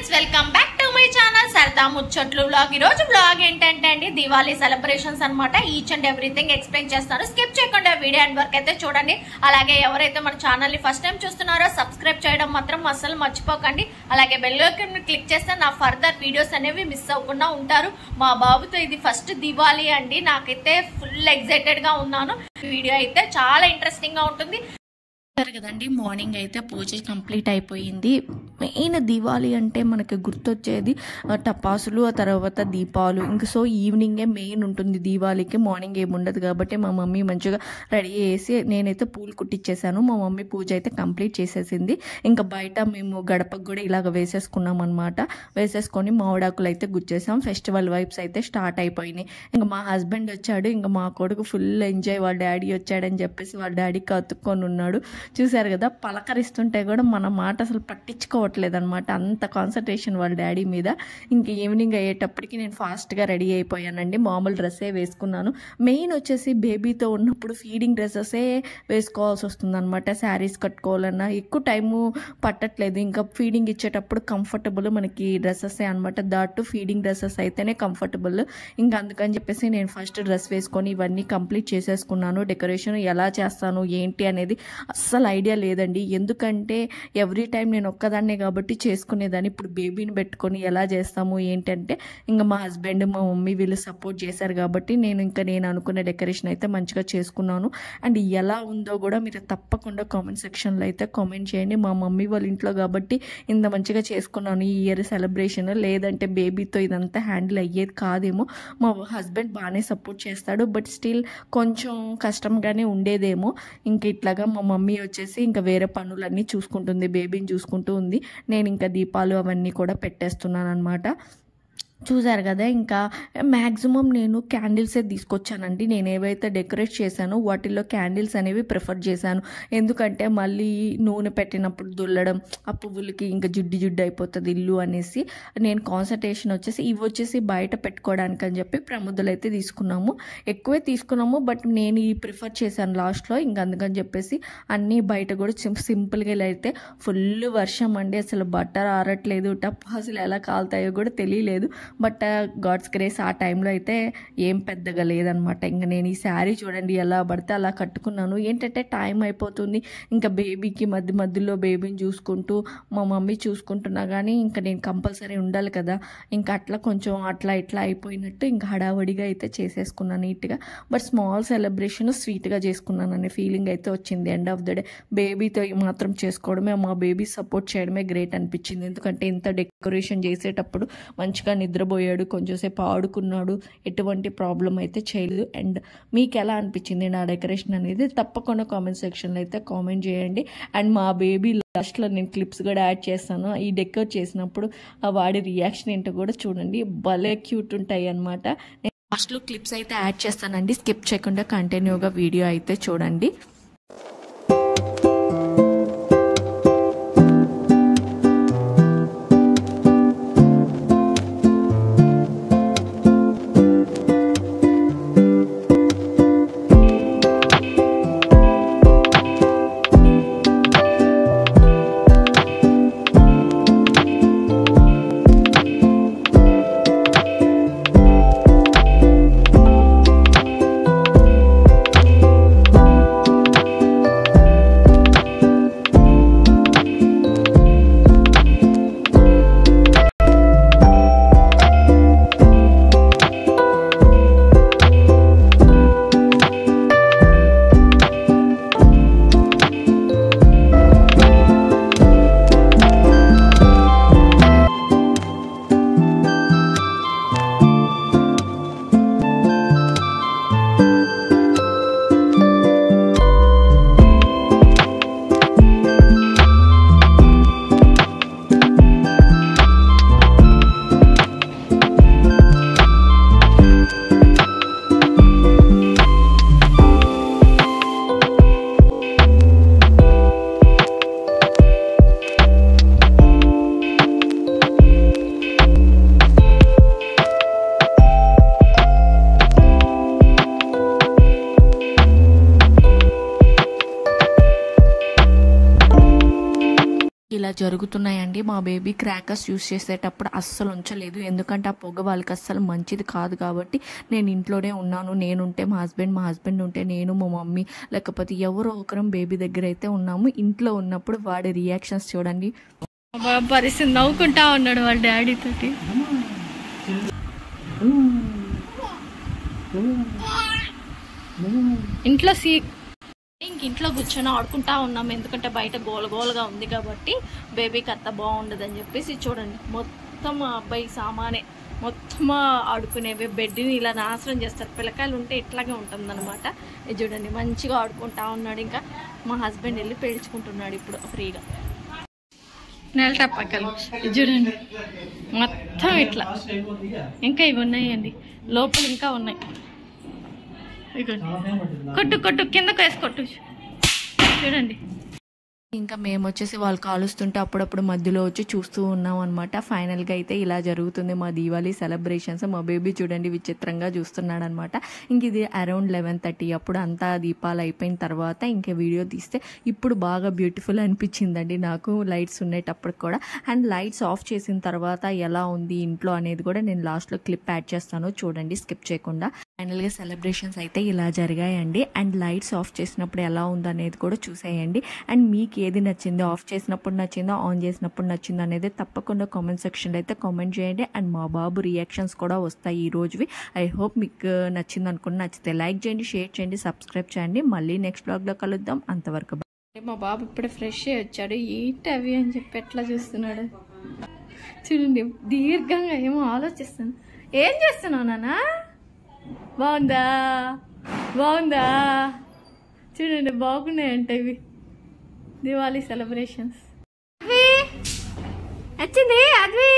Friends welcome back to my channel సరదా ముచ్చట్లు vlog. ఈ రోజు వ్లాగ్ ఏంటంటే అండి దివాళీ సెలబ్రేషన్స్ అన్నమాట. ఈచ్ అండ్ ఎవ్రీథింగ్ ఎక్స్ప్లెయిన్ చేస్తాను. స్కిప్ చేయకుండా వీడియో అండ్ వర్క్ అయితే చూడండి. అలాగే ఎవరైతే మన ఛానల్ ని ఫస్ట్ టైం చూస్తున్నారో సబ్స్క్రైబ్ చేయడం మాత్రం అస్సలు మర్చిపోకండి. అలాగే బెల్ ఐకాన్ ని క్లిక్ చేస్తే నా ఫర్దర్ వీడియోస్ అనేవి మిస్ అవ్వకుండా ఉంటారు. మా బాబుతో ఇది ఫస్ట్ దివాళీ అండి. నాకైతే ఫుల్ ఎక్సైటెడ్ గా ఉన్నాను. వీడియో అయితే చాలా ఇంట్రెస్టింగ్ గా ఉంటుంది కదండి. మార్నింగ్ అయితే పూజ కంప్లీట్ అయిపోయింది. మెయిన్ దివాళీ అంటే మనకి గుర్తొచ్చేది టపాసులు, ఆ తర్వాత దీపాలు. ఇంక సో ఈవినింగే మెయిన్ ఉంటుంది దివాళీకి. మార్నింగ్ ఏముండదు కాబట్టి మా మమ్మీ మంచిగా రెడీ చేసి నేనైతే పూలు కుట్టించేసాను. మా మమ్మీ పూజ అయితే కంప్లీట్ చేసేసింది. ఇంకా బయట మేము గడపకు కూడా ఇలాగ వేసేసుకున్నాం అనమాట. వేసేసుకొని మామిడాకులు అయితే గుచ్చేసాం. ఫెస్టివల్ వైబ్స్ అయితే స్టార్ట్ అయిపోయినాయి. ఇంకా మా హస్బెండ్ వచ్చాడు. ఇంకా మా కొడుకు ఫుల్ ఎంజాయ్, వాళ్ళ డాడీ వచ్చాడని చెప్పేసి వాళ్ళ డాడీకి అతుక్కొని ఉన్నాడు. చూసారు కదా, పలకరిస్తుంటే కూడా మన మాట అసలు పట్టించుకోవట్లేదు అనమాట. అంత కాన్సన్ట్రేషన్ వాళ్ళ డాడీ మీద. ఇంక ఈవినింగ్ అయ్యేటప్పటికి నేను ఫాస్ట్గా రెడీ అయిపోయానండి. మామూలు డ్రెస్సే వేసుకున్నాను. మెయిన్ వచ్చేసి బేబీతో ఉన్నప్పుడు ఫీడింగ్ డ్రెస్సెసే వేసుకోవాల్సి వస్తుంది అనమాట. శారీస్ కట్టుకోవాలన్నా ఎక్కువ టైము పట్టట్లేదు. ఇంకా ఫీడింగ్ ఇచ్చేటప్పుడు కంఫర్టబుల్ మనకి డ్రెస్సెసే అనమాట. దాటు ఫీడింగ్ డ్రెస్సెస్ అయితేనే కంఫర్టబుల్. ఇంకా అందుకని చెప్పేసి నేను ఫస్ట్ డ్రెస్ వేసుకొని ఇవన్నీ కంప్లీట్ చేసేసుకున్నాను. డెకరేషన్ ఎలా చేస్తాను ఏంటి అనేది అస్సలు ఐడియా లేదండి. ఎందుకంటే ఎవ్రీ టైం నేను ఒక్కదాన్నే కాబట్టి చేసుకునేదాన్ని. ఇప్పుడు బేబీని పెట్టుకొని ఎలా చేస్తాము ఏంటంటే ఇంకా మా హస్బెండ్, మా మమ్మీ వీళ్ళు సపోర్ట్ చేశారు కాబట్టి నేను అనుకున్న డెకరేషన్ అయితే మంచిగా చేసుకున్నాను. అండ్ ఎలా ఉందో కూడా మీరు తప్పకుండా కామెంట్ సెక్షన్లో అయితే కామెంట్ చేయండి. మా మమ్మీ వాళ్ళ ఇంట్లో కాబట్టి ఇంత మంచిగా చేసుకున్నాను ఈ ఇయర్ సెలబ్రేషన్. లేదంటే బేబీతో ఇదంతా హ్యాండిల్ అయ్యేది కాదేమో. మా హస్బెండ్ బాగానే సపోర్ట్ చేస్తాడు, బట్ స్టిల్ కొంచెం కష్టంగానే ఉండేదేమో. ఇంక ఇట్లాగా మా మమ్మీ వచ్చేసి ఇంకా వేరే పనులన్నీ చూసుకుంటుంది, బేబీని చూసుకుంటూ ఉంది. నేను ఇంకా దీపాలు అవన్నీ కూడా పెట్టేస్తున్నాను అనమాట. చూసారు కదా, ఇంకా మ్యాక్సిమం నేను క్యాండిల్సే తీసుకొచ్చానండి. నేను ఏవైతే డెకరేట్ చేశానో వాటిల్లో క్యాండిల్స్ అనేవి ప్రిఫర్ చేశాను. ఎందుకంటే మళ్ళీ నూనె పెట్టినప్పుడు దుల్లడం, ఆ పువ్వులకి ఇంకా జిడ్డు అయిపోతుంది ఇల్లు అనేసి నేను కాన్సన్ట్రేషన్ వచ్చేసి ఇవి వచ్చేసి బయట పెట్టుకోవడానికి అని చెప్పి ప్రముద్దలు అయితే తీసుకున్నాము. ఎక్కువే తీసుకున్నాము, బట్ నేను ఈ ప్రిఫర్ చేశాను లాస్ట్లో. ఇంకా అందుకని చెప్పేసి అన్నీ బయట కూడా సింపుల్గా అయితే ఫుల్ వర్షం అండి. అసలు బట్టర్ ఆరట్లేదు, టపాసులు ఎలా కాలుతాయో కూడా తెలియలేదు. బట్ గాడ్స్ గ్రేస్ ఆ టైంలో అయితే ఏం పెద్దగా లేదనమాట. ఇంకా నేను ఈ శారీ చూడండి ఎలా పడితే అలా కట్టుకున్నాను. ఏంటంటే టైం అయిపోతుంది. ఇంకా బేబీకి మధ్యలో బేబీని చూసుకుంటూ మా మమ్మీ చూసుకుంటున్నా కానీ ఇంకా నేను కంపల్సరీ ఉండాలి కదా. ఇంకా అట్లా కొంచెం అట్లా ఇట్లా అయిపోయినట్టు ఇంకా హడావడిగా అయితే చేసేసుకున్నాను నీట్గా. బట్ స్మాల్ సెలబ్రేషన్ స్వీట్గా చేసుకున్నాను అనే ఫీలింగ్ అయితే వచ్చింది. ఎండ్ ఆఫ్ ద డే బేబీతో మాత్రం చేసుకోవడమే, మా బేబీ సపోర్ట్ చేయడమే గ్రేట్ అనిపించింది. ఎందుకంటే ఇంత డెకరేషన్ చేసేటప్పుడు మంచిగా నిద్రపోయాడు, కొంచెంసేపు ఆడుకున్నాడు, ఎటువంటి ప్రాబ్లం అయితే చేయలేదు. అండ్ మీకు ఎలా అనిపించింది నా డెకరేషన్ అనేది తప్పకుండా కామెంట్ సెక్షన్లో అయితే కామెంట్ చేయండి. అండ్ మా బేబీ లాస్ట్లో నేను క్లిప్స్ కూడా యాడ్ చేస్తాను. ఈ డెకరేట్ చేసినప్పుడు వాడి రియాక్షన్ ఏంటో కూడా చూడండి, భలే క్యూట్ ఉంటాయి అనమాట. నేను లాస్ట్లో క్లిప్స్ అయితే యాడ్ చేస్తానండి. స్కిప్ చేయకుండా కంటిన్యూగా వీడియో అయితే చూడండి. జరుగుతున్నాయండి. మా బేబీ క్రాకర్స్ యూస్ చేసేటప్పుడు అస్సలు ఉంచలేదు, ఎందుకంటే ఆ పొగ వాళ్ళకి అస్సలు మంచిది కాదు కాబట్టి. నేను ఇంట్లోనే ఉన్నాను, నేనుంటే మా హస్బెండ్ ఉంటే నేను, మా మమ్మీ, లేకపోతే ఎవరో ఒకరం బేబీ దగ్గర అయితే ఉన్నాము. ఇంట్లో ఉన్నప్పుడు వాడి రియాక్షన్స్ చూడండి. పరిస్థితి నవ్వుకుంటా ఉన్నాడు వాళ్ళ డాడీ తోటి. ఇంట్లో కూర్చొని ఆడుకుంటా ఉన్నాము, ఎందుకంటే బయట గోలగోలుగా ఉంది కాబట్టి బేబీకి అంత బాగుండదని చెప్పేసి. చూడండి మొత్తం అబ్బాయి సామానే, మొత్తం ఆడుకునేవి. బెడ్ని ఇలా నాశనం చేస్తారు, పిల్లకాయలు ఉంటే ఇట్లాగే ఉంటుందన్నమాట. ఇది చూడండి మంచిగా ఆడుకుంటా ఉన్నాడు. ఇంకా మా హస్బెండ్ వెళ్ళి పేల్చుకుంటున్నాడు ఇప్పుడు ఫ్రీగా. నెల టప్పక్కలు ఇది చూడండి మొత్తం ఇట్లా. ఇంకా ఇవి ఉన్నాయండి లోపల, ఇంకా ఉన్నాయి. కొట్టు కిందకు వేసి కొట్టు చూడండి. ఇంకా మేము వచ్చేసి వాళ్ళు కాలుస్తుంటే అప్పుడప్పుడు మధ్యలో వచ్చి చూస్తూ ఉన్నాం అనమాట. ఫైనల్గా అయితే ఇలా జరుగుతుంది మా దీవాళీ సెలబ్రేషన్స్. మా బేబీ చూడండి విచిత్రంగా చూస్తున్నాడు అనమాట. ఇంక ఇది అరౌండ్ 11:30 అప్పుడు అంతా దీపాలు అయిపోయిన తర్వాత ఇంకా వీడియో తీస్తే ఇప్పుడు బాగా బ్యూటిఫుల్ అనిపించిందండి నాకు, లైట్స్ ఉండేటప్పుడు కూడా. అండ్ లైట్స్ ఆఫ్ చేసిన తర్వాత ఎలా ఉంది ఇంట్లో అనేది కూడా నేను లాస్ట్లో క్లిప్ యాడ్ చేస్తాను, చూడండి స్కిప్ చేయకుండా. ఫైనల్గా సెలబ్రేషన్స్ అయితే ఇలా జరిగాయండి. అండ్ లైట్స్ ఆఫ్ చేసినప్పుడు ఎలా ఉందనేది కూడా చూసేయండి. అండ్ మీకు ఏది నచ్చిందో, ఆఫ్ చేసినప్పుడు నచ్చిందో, ఆన్ చేసినప్పుడు నచ్చిందో అనేది తప్పకుండా కామెంట్ సెక్షన్లో అయితే కామెంట్ చేయండి. అండ్ మా బాబు రియాక్షన్స్ కూడా వస్తాయి ఈ రోజువి. ఐ హోప్ మీకు నచ్చింది అనుకుని, నచ్చితే లైక్ చేయండి, షేర్ చేయండి, సబ్స్క్రైబ్ చేయండి. మళ్ళీ నెక్స్ట్ బ్లాగ్లో కలుద్దాం, అంతవరకు. మా బాబు ఇప్పుడే ఫ్రెష్ అయ్యి వచ్చాడు. ఏంటి అవి అని చెప్పి ఎట్లా చూస్తున్నాడు చూడండి, దీర్ఘంగా ఏమో ఆలోచిస్తాను. ఏం చేస్తున్నావు నాన్న? బాగుందా చూడండి, బాగున్నాయంట ఇవి దివాళీ సెలబ్రేషన్స్. వచ్చింది అద్వి.